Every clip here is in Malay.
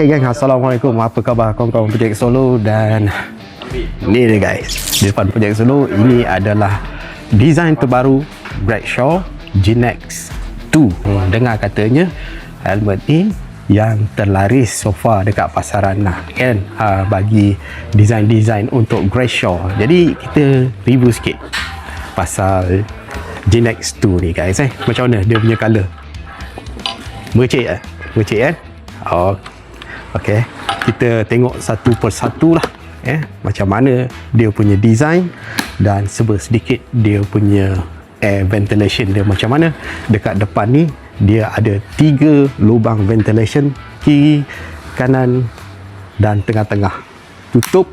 Okay gang, Assalamualaikum. Apa khabar kawan-kawan Projek Solo? Dan ni dia guys, di depan Projek Solo ini adalah design terbaru Bradshaw GNEX 2. Dengar katanya helmet ni yang terlaris so far dekat pasaran lah kan, bagi design-design untuk Bradshaw. Jadi kita review sikit pasal GNEX 2 ni guys. Macam mana dia punya colour? Mercik kan? Mercik kan? Okay, kita tengok satu persatu lah macam mana dia punya design dan sedikit dia punya air ventilation dia macam mana. Dekat depan ni dia ada 3 lubang ventilation, kiri, kanan dan tengah-tengah. Tutup,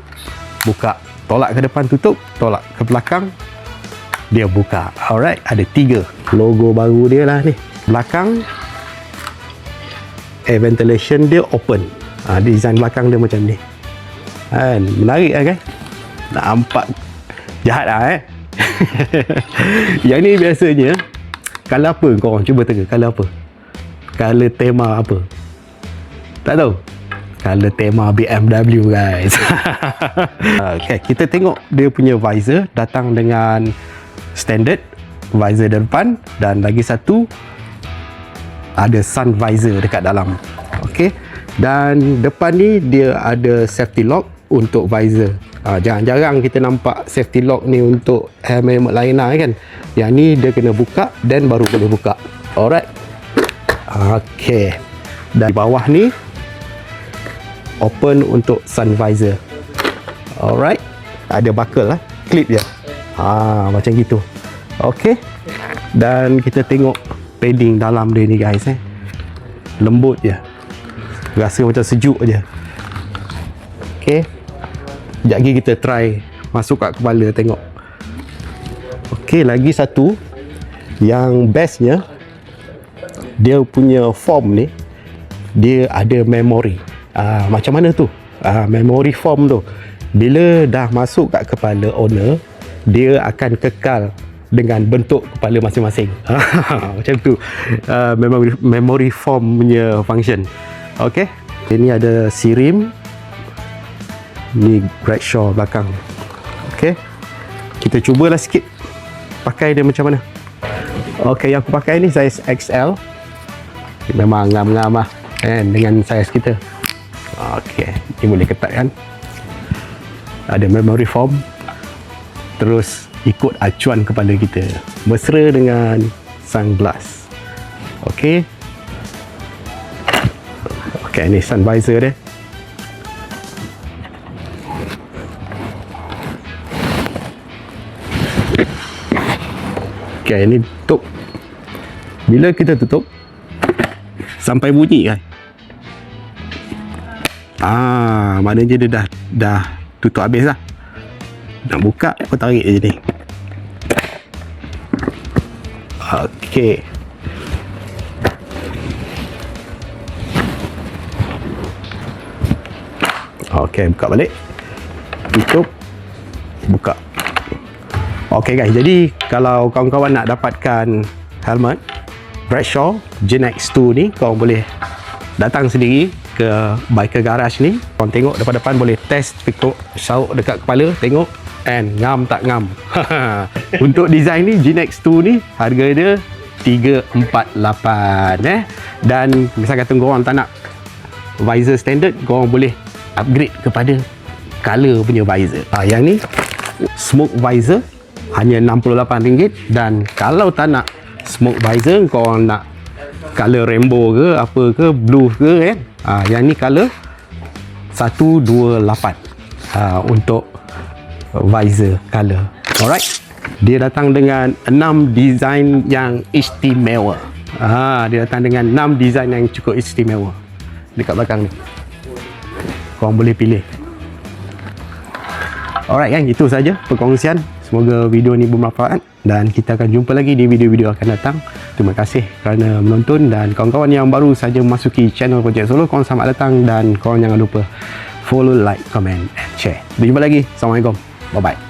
buka, tolak ke depan, tutup, tolak ke belakang, dia buka. Alright, ada 3 logo baru dia lah ni. Belakang air ventilation dia open. Design belakang dia macam ni kan, menarik lah kan, nampak jahat lah Yang ni biasanya colour apa korang cuba tengok, colour apa, colour tema apa, tak tahu, colour tema BMW guys. Okay, kita tengok dia punya visor datang dengan standard visor depan dan lagi satu ada sun visor dekat dalam. Okay, dan depan ni dia ada safety lock untuk visor. Jarang-jarang kita nampak safety lock ni untuk helmet lain lah kan. Yang ni dia kena buka dan baru boleh buka. Alright. Okay, dan di bawah ni open untuk sun visor. Alright, ada buckle lah, clip je. Macam gitu. Okay, dan kita tengok padding dalam dia ni guys. Lembut je, rasa macam sejuk je. Okay, sekejap lagi kita try masuk kat kepala tengok. Okay, lagi satu yang bestnya, dia punya foam ni dia ada memory. Macam mana tu? Memory foam tu bila dah masuk kat kepala owner, dia akan kekal dengan bentuk kepala masing-masing. Macam tu memory foam punya function. Okay, ini ada sirim, ni Bradshaw belakang. Okay, kita cubalah sikit pakai dia macam mana. Okay, yang aku pakai ni size XL, memang ngam-ngam lah dengan size kita. Okay, ni boleh ketat kan, ada memory foam, terus ikut acuan kepala kita, mesra dengan sunglass. Okay, ni sun visor dia. Okay, ni tutup. Bila kita tutup sampai bunyi kan, maknanya dia dah tutup habis lah. Nak buka, aku tarik je ni. Okay, buka balik, tutup, buka. Okay guys, jadi kalau kawan-kawan nak dapatkan helmet Bradshaw GNEX 2 ni, korang boleh datang sendiri ke biker garage ni. Korang tengok depan-depan, boleh test pikuk sauk dekat kepala, tengok ngam tak ngam. Untuk design ni GNEX 2 ni harga dia 348 dan misal kata korang tak nak visor standard, korang boleh upgrade kepada color punya visor. Yang ni smoke visor hanya RM68, dan kalau tak nak smoke visor, korang nak color rainbow ke apa ke, blue ke yang ni color 128 untuk visor color. Alright, dia datang dengan 6 design yang istimewa. Dia datang dengan 6 design yang cukup istimewa dekat belakang ni, korang boleh pilih. Alright kan, itu saja perkongsian. Semoga video ni bermanfaat dan kita akan jumpa lagi di video-video akan datang. Terima kasih kerana menonton, dan kawan-kawan yang baru saja memasuki channel Projek Solo, korang selamat datang dan korang jangan lupa follow, like, comment and share. Berjumpa lagi. Assalamualaikum. Bye bye.